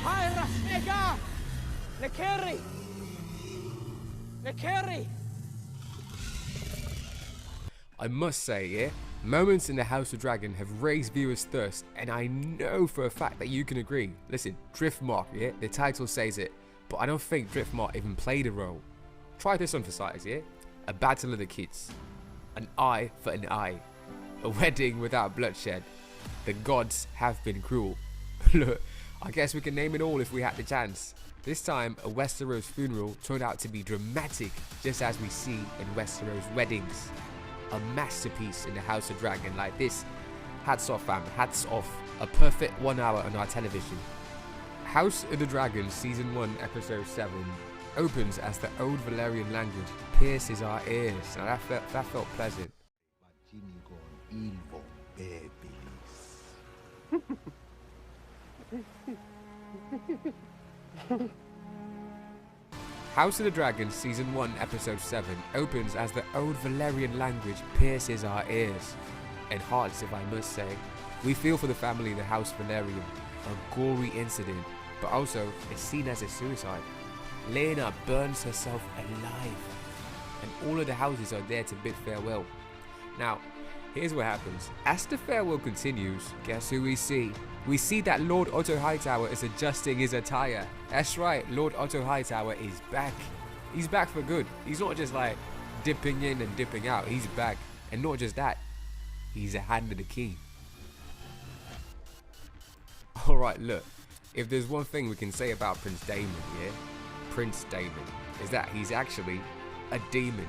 I must say, yeah, moments in the House of Dragon have raised viewers' thirst, and I know for a fact that you can agree. Listen, Driftmark, yeah, the title says it, but I don't think Driftmark even played a role. Try this on for size, yeah? A battle of the kids. An eye for an eye. A wedding without bloodshed. The gods have been cruel. Look, I guess we can name it all if we had the chance. This time, a Westeros funeral turned out to be dramatic, just as we see in Westeros weddings. A masterpiece in the House of Dragon like this. Hats off, fam, hats off. A perfect 1 hour on our television. House of the Dragon Season 1 Episode 7 opens as the old Valyrian language pierces our ears. Now that felt pleasant. House of the Dragon Season 1 Episode 7 opens as the old Valyrian language pierces our ears and hearts, if I must say. We feel for the family in the House Valeryon, a gory incident, but also is seen as a suicide. Leana burns herself alive, and all of the houses are there to bid farewell. Now, here's what happens. As the farewell continues, guess who we see? We see that Lord Otto Hightower is adjusting his attire. That's right, Lord Otto Hightower is back. He's back for good. He's not just like dipping in and dipping out. He's back. And not just that, he's a hand of the king. Alright, look. If there's one thing we can say about Prince Daemon, yeah? Prince Daemon, is that he's actually a demon.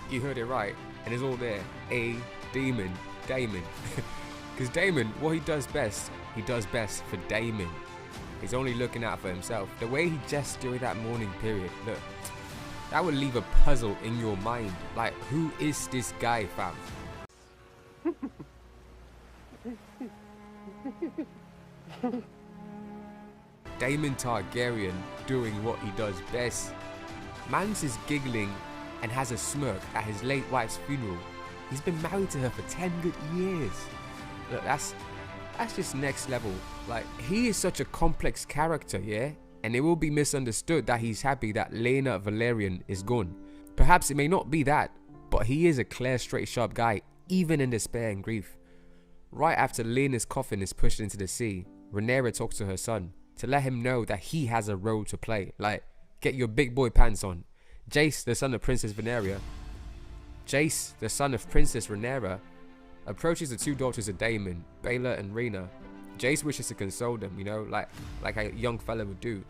You heard it right. And it's all there. A demon. Daemon. Because Daemon, what he does best for Daemon. He's only looking out for himself. The way he gestured during that morning period, look, that would leave a puzzle in your mind. Like, who is this guy, fam? Daemon Targaryen doing what he does best. Mans is giggling and has a smirk at his late wife's funeral. He's been married to her for 10 good years. Look, that's just next level. Like, he is such a complex character, yeah? And it will be misunderstood that he's happy that Laena Valeryon is gone. Perhaps it may not be that, but he is a clear, straight, sharp guy, even in despair and grief. Right after Laena's coffin is pushed into the sea, Rhaenyra talks to her son to let him know that he has a role to play. Like, get your big boy pants on. Jace, the son of Princess Rhaenyra, approaches the two daughters of Daemon, Baela and Rhaenyra. Jace wishes to console them, you know, like a young fella would do.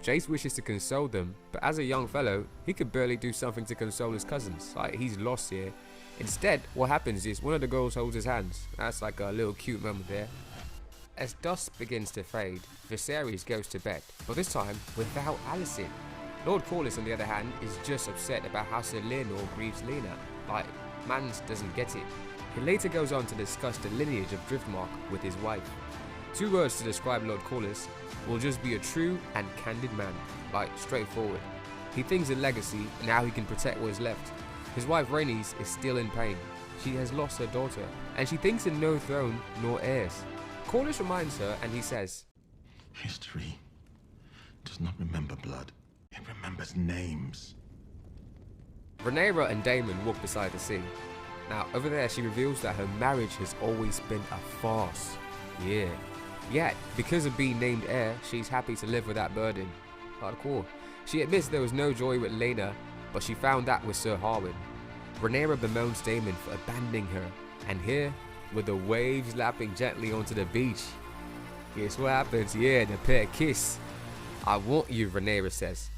Jace wishes to console them, but as a young fellow, he could barely do something to console his cousins. Like, he's lost here. Instead, what happens is one of the girls holds his hands. That's like a little cute moment there. As dusk begins to fade, Viserys goes to bed, but this time without Alicent. Lord Corlys, on the other hand, is just upset about how Ser Leanor grieves Leana. Like, Mans doesn't get it. He later goes on to discuss the lineage of Driftmark with his wife. Two words to describe Lord Corlys: will just be a true and candid man, like straightforward. He thinks of legacy and how he can protect what is left. His wife Rhaenys is still in pain. She has lost her daughter, and she thinks in no throne nor heirs. Corlys reminds her and he says, "History does not remember blood, it remembers names." Rhaenyra and Daemon walk beside the sea. Now, over there, she reveals that her marriage has always been a farce. Yeah. Yet, because of being named heir, she's happy to live with that burden. Hardcore. She admits there was no joy with Laena, but she found that with Ser Qarl. Rhaenyra bemoans Daemon for abandoning her, and here, with the waves lapping gently onto the beach, guess what happens? Yeah, the pair kiss. "I want you," Rhaenyra says.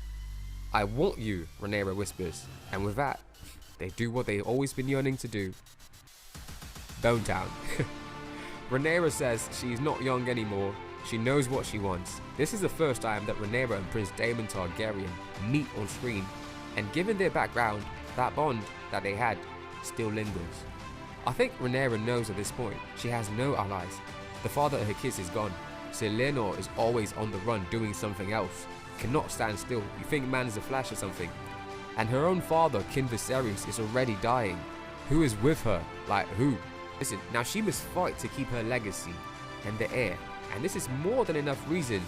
"I want you," Rhaenyra whispers, and with that, they do what they've always been yearning to do. Bone Town. Rhaenyra says she's not young anymore. She knows what she wants. This is the first time that Rhaenyra and Prince Daemon Targaryen meet on screen, and given their background, that bond that they had still lingers. I think Rhaenyra knows at this point she has no allies. The father of her kids is gone. Ser Leanor is always on the run doing something else. Cannot stand still. You think man is a flash or something. And her own father, King Viserys, is already dying. Who is with her? Like, who? Listen, now she must fight to keep her legacy and the heir. And this is more than enough reason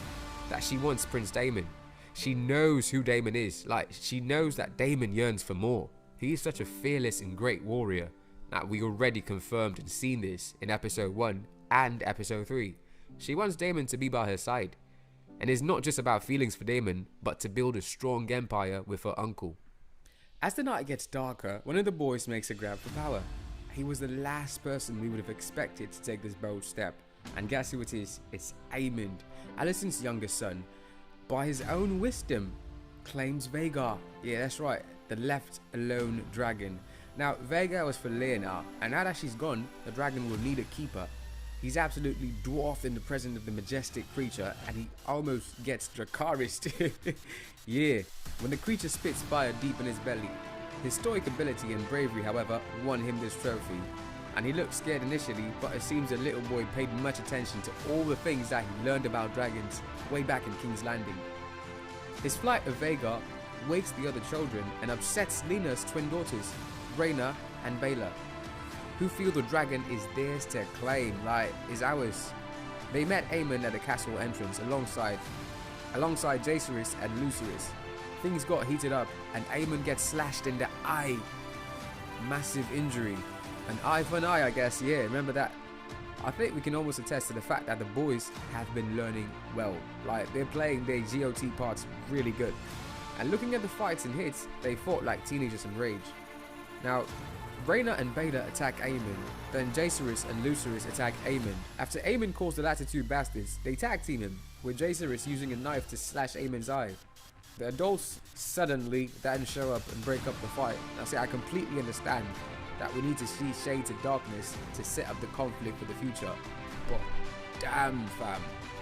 that she wants Prince Daemon. She knows who Daemon is. Like, she knows that Daemon yearns for more. He is such a fearless and great warrior that we already confirmed and seen this in episode 1 and episode 3. She wants Daemon to be by her side. And it's not just about feelings for Daemon, but to build a strong empire with her uncle. As the night gets darker, one of the boys makes a grab for power. He was the last person we would have expected to take this bold step. And guess who it is? It's Aemond, Alicent's youngest son. By his own wisdom, claims Vhagar. Yeah, that's right, the left alone dragon. Now, Vhagar was for Leana, and now that she's gone, the dragon will need a keeper. He's absolutely dwarfed in the presence of the majestic creature, and he almost gets Dracarys. Yeah, when the creature spits fire deep in his belly. His stoic ability and bravery, however, won him this trophy. And he looked scared initially, but it seems the little boy paid much attention to all the things that he learned about dragons way back in King's Landing. His flight of Vhagar wakes the other children and upsets Lena's twin daughters, Rhaenyra and Baela, who feel the dragon is theirs to claim, like is ours. They met Aemond at the castle entrance alongside Jaehaerys and Lucerys. Things got heated up and Aemond gets slashed in the eye. Massive injury. An eye for an eye, I guess. Yeah, remember that. I think we can almost attest to the fact that the boys have been learning well. Like, they're playing their GOT parts really good. And looking at the fights and hits, they fought like teenagers in rage. Now, Rhaenyra and Baela attack Aemond, then Jaehaerys and Lucerys attack Aemond. After Aemond calls the latter two bastards, they tag team him, with Jaehaerys using a knife to slash Aemond's eye. The adults suddenly then show up and break up the fight. Now see, I completely understand that we need to see shades of darkness to set up the conflict for the future. But damn fam,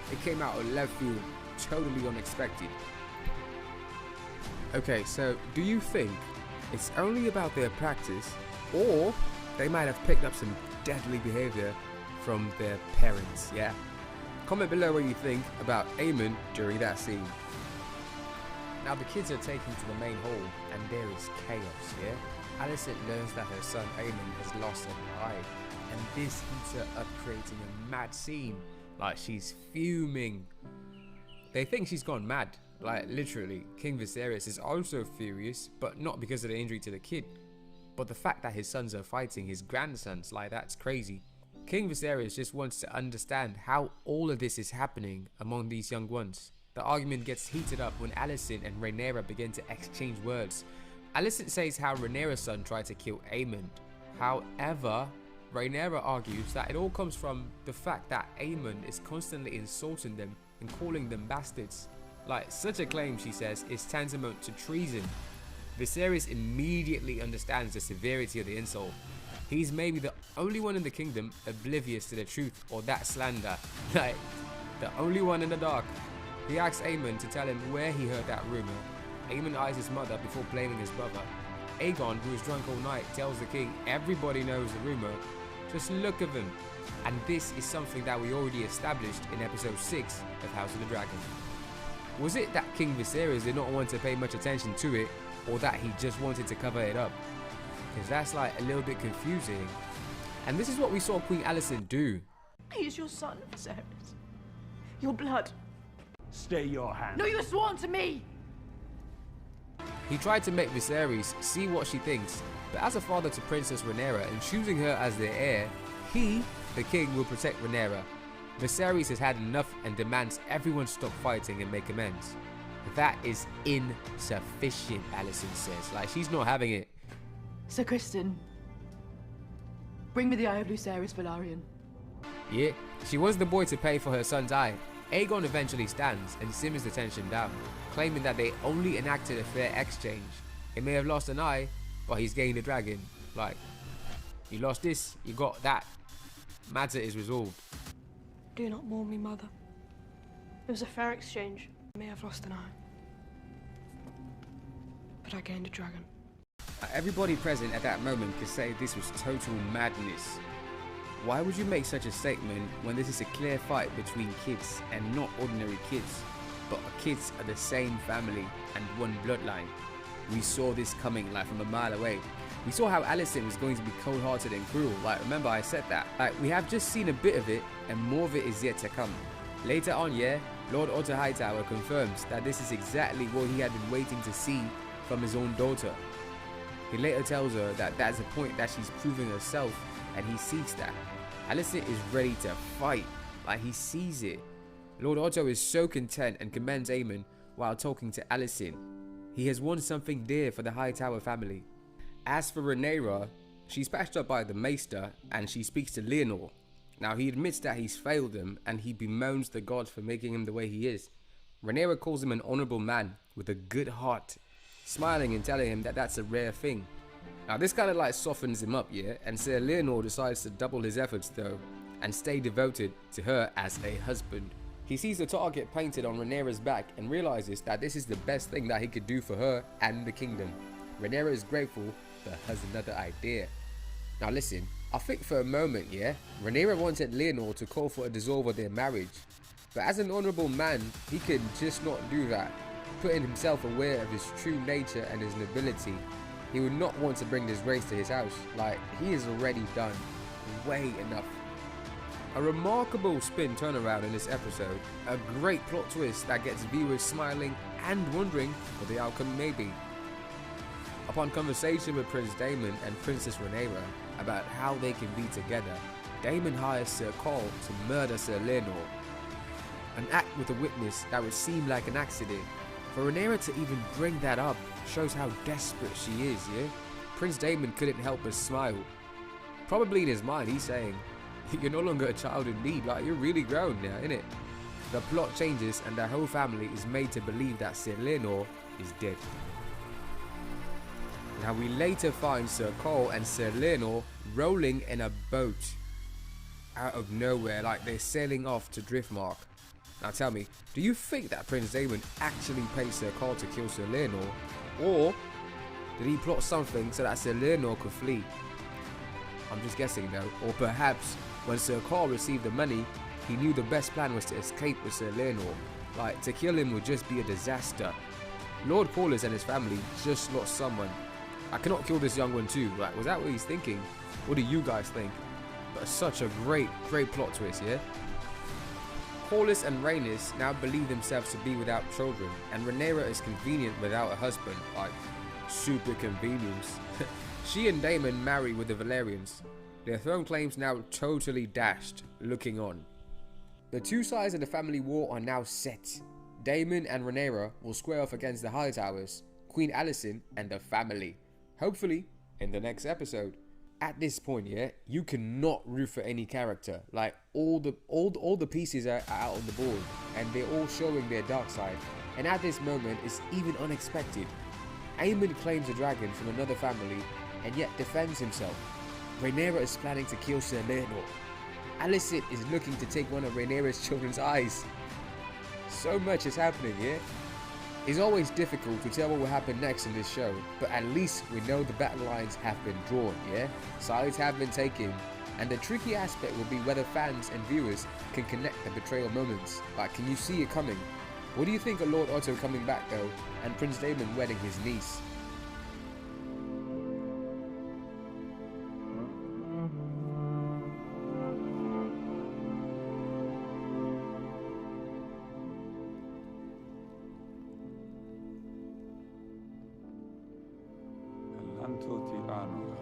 it came out of left field, totally unexpected. Okay, so do you think it's only about their practice, or they might have picked up some deadly behavior from their parents? Yeah? Comment below what you think about Aemond during that scene. Now the kids are taken to the main hall and there is chaos, yeah? Alicent learns that her son Aemond has lost an eye, and this heats her up, creating a mad scene. Like, she's fuming. They think she's gone mad, like literally. King Viserys is also furious, but not because of the injury to the kid, but the fact that his sons are fighting his grandsons. Like, that's crazy. King Viserys just wants to understand how all of this is happening among these young ones. The argument gets heated up when Alicent and Rhaenyra begin to exchange words. Alicent says how Rhaenyra's son tried to kill Aemond. However, Rhaenyra argues that it all comes from the fact that Aemond is constantly insulting them and calling them bastards. Like, such a claim, she says, is tantamount to treason. Viserys immediately understands the severity of the insult. He's maybe the only one in the kingdom oblivious to the truth or that slander. Like, the only one in the dark. He asks Aemond to tell him where he heard that rumour. Aemond eyes his mother before blaming his brother. Aegon, who is drunk all night, tells the king everybody knows the rumour. Just look at them. And this is something that we already established in episode 6 of House of the Dragon. Was it that King Viserys did not want to pay much attention to it, or that he just wanted to cover it up? Because that's like a little bit confusing. And this is what we saw Queen Alicent do. He is your son, Viserys. Your blood. Stay your hand. No, you were sworn to me! He tried to make Viserys see what she thinks, but as a father to Princess Rhaenyra and choosing her as their heir, he, the king, will protect Rhaenyra. Viserys has had enough and demands everyone stop fighting and make amends. That is insufficient, Alicent says. Like, she's not having it. Sir Criston, bring me the eye of Lucerys Valeryon. Yeah, she wants the boy to pay for her son's eye. Aegon eventually stands and simmers the tension down, claiming that they only enacted a fair exchange. He may have lost an eye, but he's gained a dragon. Like, you lost this, you got that. Matter is resolved. Do not mourn me, mother. It was a fair exchange. I may have lost an eye, but I gained a dragon. Everybody present at that moment could say this was total madness. Why would you make such a statement when this is a clear fight between kids and not ordinary kids, but kids are the same family and one bloodline? We saw this coming like from a mile away. We saw how Alicent was going to be cold-hearted and cruel. Like, remember I said that. Like, we have just seen a bit of it and more of it is yet to come. Later on, yeah, Lord Otto Hightower confirms that this is exactly what he had been waiting to see from his own daughter. He later tells her that that's a point that she's proving herself, and he sees that. Alicent is ready to fight, like he sees it. Lord Otto is so content and commends Aemond while talking to Alicent. He has won something dear for the Hightower family. As for Rhaenyra, she's patched up by the Maester and she speaks to Leanor. Now he admits that he's failed him and he bemoans the gods for making him the way he is. Rhaenyra calls him an honourable man with a good heart, smiling and telling him that that's a rare thing. Now this kind of like softens him up, yeah, and Ser Leanor decides to double his efforts though and stay devoted to her as a husband. He sees the target painted on Rhaenyra's back and realizes that this is the best thing that he could do for her and the kingdom. Rhaenyra is grateful but has another idea. Now listen, I think for a moment, yeah, Rhaenyra wanted Leanor to call for a dissolve of their marriage, but as an honourable man, he could just not do that. Putting himself aware of his true nature and his nobility, he would not want to bring disgrace to his house. Like, he has already done way enough. A remarkable spin turnaround in this episode, a great plot twist that gets viewers smiling and wondering what the outcome may be. Upon conversation with Prince Daemon and Princess Rhaenyra about how they can be together, Daemon hires Ser Qarl to murder Ser Leanor. An act with a witness that would seem like an accident. For Rhaenyra to even bring that up shows how desperate she is, yeah? Prince Daemon couldn't help but smile. Probably in his mind he's saying, you're no longer a child in need, like you're really grown now, innit? The plot changes and the whole family is made to believe that Ser Leanor is dead. Now we later find Ser Qarl and Ser Leanor rolling in a boat out of nowhere, like they're sailing off to Driftmark. Now tell me, do you think that Prince Daemon actually paid Ser Qarl to kill Ser Leanor, or did he plot something so that Ser Leanor could flee? I'm just guessing though, or perhaps when Ser Qarl received the money, he knew the best plan was to escape with Ser Leanor. Like, to kill him would just be a disaster. Lord Paulus and his family just lost someone. I cannot kill this young one too. Like, was that what he's thinking? What do you guys think? But such a great plot twist, yeah? Paulus and Rhaenys now believe themselves to be without children, and Rhaenyra is convenient without a husband. Like, super convenience. She and Daemon marry with the Velaryons. Their throne claims now totally dashed, looking on. The two sides of the family war are now set. Daemon and Rhaenyra will square off against the Hightowers, Queen Alicent, and the family. Hopefully, in the next episode. At this point, yeah, you cannot root for any character. Like, all the pieces are out on the board, and they're all showing their dark side. And at this moment, it's even unexpected. Aemond claims a dragon from another family, and yet defends himself. Rhaenyra is planning to kill Ser Leanor. Alicent is looking to take one of Rhaenyra's children's eyes. So much is happening here. It's always difficult to tell what will happen next in this show, but at least we know the battle lines have been drawn, yeah? Sides have been taken, and the tricky aspect will be whether fans and viewers can connect the betrayal moments. Like, can you see it coming? What do you think of Lord Otto coming back though, and Prince Daemon wedding his niece? Tutti hanno